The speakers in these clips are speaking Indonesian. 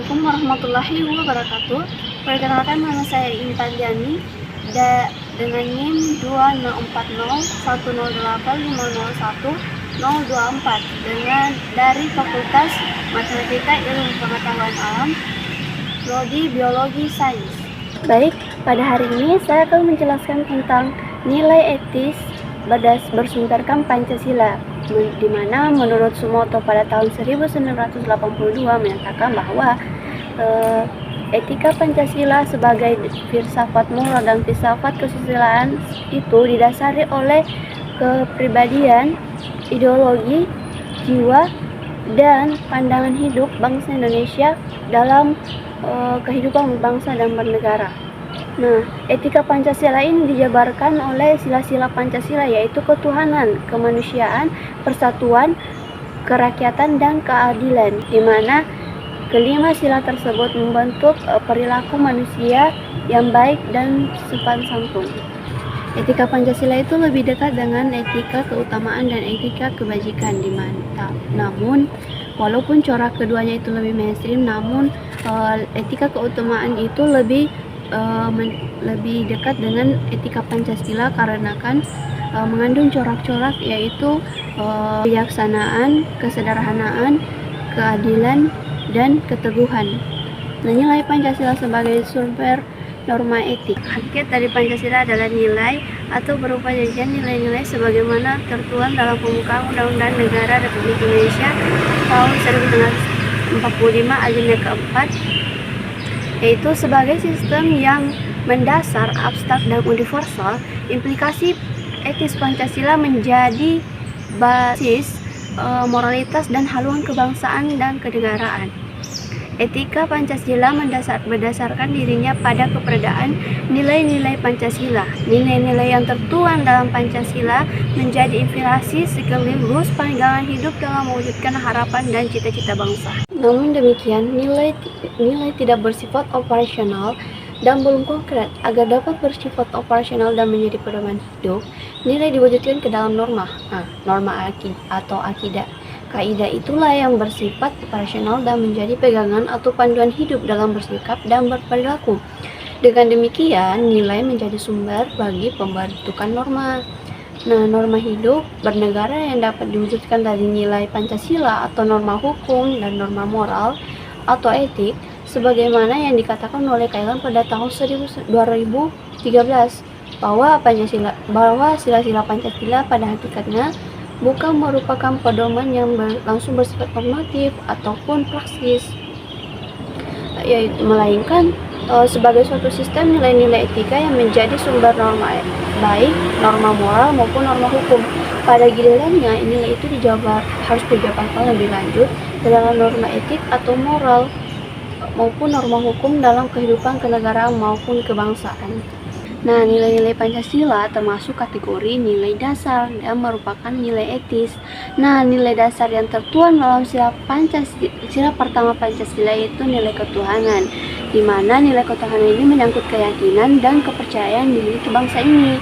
Assalamualaikum warahmatullahi wabarakatuh. Perkenalkan, nama saya Intan Diani dengan NIM 2040808501 dari Fakultas Matematika Ilmu Pengetahuan Alam, Prodi Biologi Sains. Baik, pada hari ini saya akan menjelaskan tentang nilai etis bersumberkan Pancasila, di mana menurut Sumoto pada tahun 1982 menyatakan bahwa etika Pancasila sebagai filsafat moral dan filsafat kesusilaan itu didasari oleh kepribadian, ideologi, jiwa, dan pandangan hidup bangsa Indonesia dalam kehidupan berbangsa dan bernegara. Nah, etika Pancasila ini dijabarkan oleh sila-sila Pancasila, yaitu ketuhanan, kemanusiaan, persatuan, kerakyatan, dan keadilan, di mana kelima sila tersebut membentuk perilaku manusia yang baik dan sopan santun. Etika Pancasila itu lebih dekat dengan etika keutamaan dan etika kebajikan, namun walaupun corak keduanya itu lebih mainstream, namun etika keutamaan itu lebih dekat dengan etika Pancasila karena mengandung corak-corak yaitu kebijaksanaan, kesederhanaan, keadilan, dan keteguhan. Nah, nilai Pancasila sebagai sumber norma etik. Hakikat dari Pancasila adalah nilai atau berupa janjian nilai-nilai sebagaimana tertuang dalam Pembukaan Undang-Undang Negara Republik Indonesia tahun 1945 Agenda keempat, yaitu sebagai sistem yang mendasar, abstrak, dan universal. Implikasi etis Pancasila menjadi basis moralitas dan haluan kebangsaan dan kenegaraan. Etika Pancasila berdasarkan dirinya pada keberadaan nilai-nilai Pancasila. Nilai-nilai yang tertuang dalam Pancasila menjadi inspirasi sekaligus pandangan hidup dalam mewujudkan harapan dan cita-cita bangsa. Namun demikian, nilai tidak bersifat operasional dan belum konkret. Agar dapat bersifat operasional dan menjadi pedoman hidup, nilai diwujudkan ke dalam norma. Norma atau akidah. Kaidah itulah yang bersifat operasional dan menjadi pegangan atau panduan hidup dalam bersikap dan berperilaku. Dengan demikian, nilai menjadi sumber bagi pembentukan norma. Nah, norma hidup bernegara yang dapat diwujudkan dari nilai Pancasila atau norma hukum dan norma moral atau etik, sebagaimana yang dikatakan oleh Kailan pada tahun 2013 bahwa sila-sila Pancasila pada hakikatnya bukan merupakan pedoman yang langsung bersifat normatif ataupun praksis, melainkan sebagai suatu sistem nilai-nilai etika yang menjadi sumber norma, baik norma moral maupun norma hukum. Pada gilirannya, nilai itu harus dijabarkan lebih lanjut dalam norma etik atau moral maupun norma hukum dalam kehidupan kenegaraan maupun kebangsaan. Nah, nilai-nilai Pancasila termasuk kategori nilai dasar dan merupakan nilai etis. Nah, nilai dasar yang tertuang dalam sila pertama Pancasila yaitu nilai ketuhanan, di mana nilai ketuhanan ini menyangkut keyakinan dan kepercayaan dimiliki bangsa ini.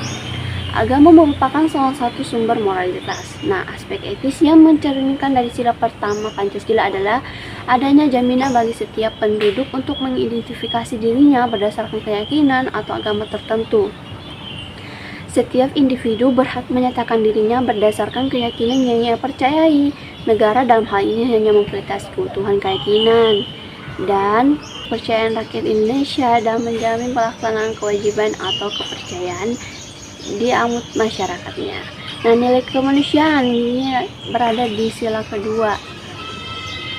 Agama merupakan salah satu sumber moralitas. Nah, aspek etis yang mencerminkan dari sila pertama Pancasila adalah adanya jaminan bagi setiap penduduk untuk mengidentifikasi dirinya berdasarkan keyakinan atau agama tertentu. Setiap individu berhak menyatakan dirinya berdasarkan keyakinan yang ia percayai. Negara dalam hal ini hanya memfasilitasi keutuhan keyakinan dan kepercayaan rakyat Indonesia dan menjamin pelaksanaan kewajiban atau kepercayaan di amut masyarakatnya. Nah, nilai kemanusiaan ini berada di sila kedua,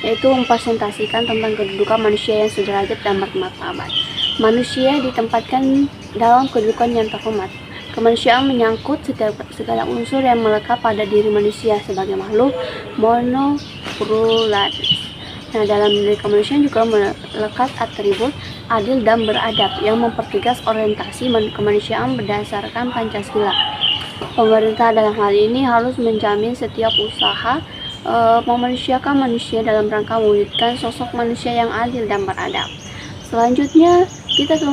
yaitu mempresentasikan tentang kedudukan manusia yang sederajat dan bermartabat. Manusia ditempatkan dalam kedudukan yang terhormat. Kemanusiaan menyangkut segala unsur yang melekat pada diri manusia sebagai makhluk monopluralis. Nah, dalam nilai kemanusiaan juga melekat atribut adil dan beradab yang mempertegas orientasi kemanusiaan berdasarkan Pancasila. Pemerintah dalam hal ini harus menjamin setiap usaha memanusiakan manusia dalam rangka mewujudkan sosok manusia yang adil dan beradab. Selanjutnya, kita ke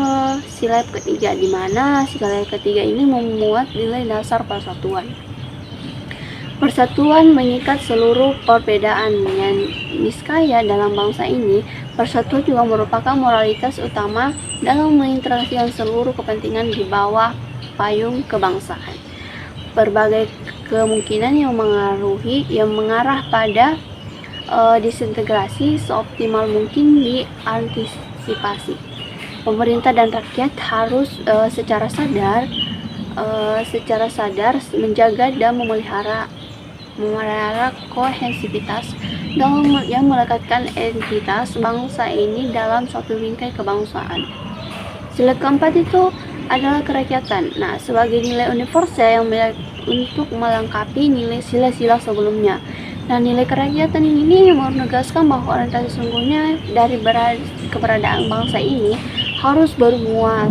sila ketiga, di mana sila ketiga ini memuat nilai dasar persatuan. Persatuan mengikat seluruh perbedaan yang niskaya dalam bangsa ini. Persatuan juga merupakan moralitas utama dalam mengintegrasikan seluruh kepentingan di bawah payung kebangsaan. Berbagai kemungkinan yang mengarah pada disintegrasi seoptimal mungkin diantisipasi. Pemerintah dan rakyat harus secara sadar menjaga dan memelihara kohensivitas dalam yang melekatkan entitas bangsa ini dalam suatu bingkai kebangsaan. Sila keempat itu adalah kerakyatan. Nah, sebagai nilai universal yang untuk melengkapi nilai sila-sila sebelumnya. Nah, nilai kerakyatan ini menegaskan bahwa orientasi sesungguhnya dari keberadaan bangsa ini harus bermuara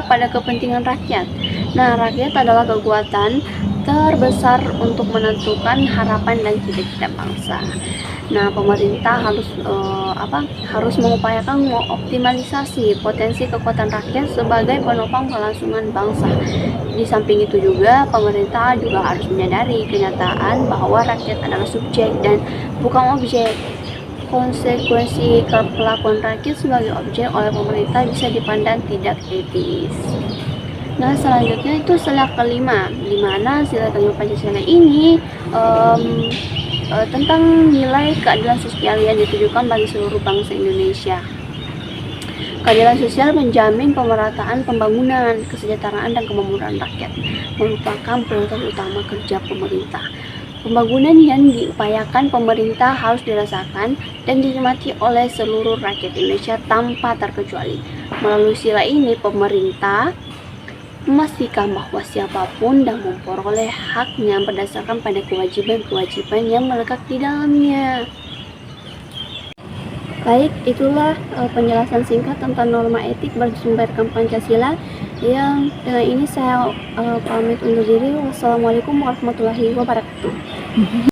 pada kepentingan rakyat. Nah, rakyat adalah kekuatan terbesar untuk menentukan harapan dan cita-cita bangsa. Nah, pemerintah harus mengupayakan mengoptimalisasi potensi kekuatan rakyat sebagai penopang kelangsungan bangsa. Di samping itu juga, pemerintah juga harus menyadari kenyataan bahwa rakyat adalah subjek dan bukan objek. Konsekuensi kelakuan rakyat sebagai objek oleh pemerintah bisa dipandang tidak etis. Nah, selanjutnya itu sila kelima, di mana sila kelima Pancasila ini tentang nilai keadilan sosial yang ditujukan bagi seluruh bangsa Indonesia. Keadilan sosial menjamin pemerataan pembangunan, kesejahteraan, dan kemakmuran rakyat, merupakan prioritas utama kerja pemerintah. Pembangunan yang diupayakan pemerintah harus dirasakan dan dinikmati oleh seluruh rakyat Indonesia tanpa terkecuali. Melalui sila ini, pemerintah memastikan bahwa siapapun dan memperoleh haknya berdasarkan pada kewajiban-kewajiban yang melekat di dalamnya. Baik, itulah penjelasan singkat tentang norma etik bersumberkan Pancasila yang dengan ini saya pamit undur diri. Wassalamualaikum warahmatullahi wabarakatuh.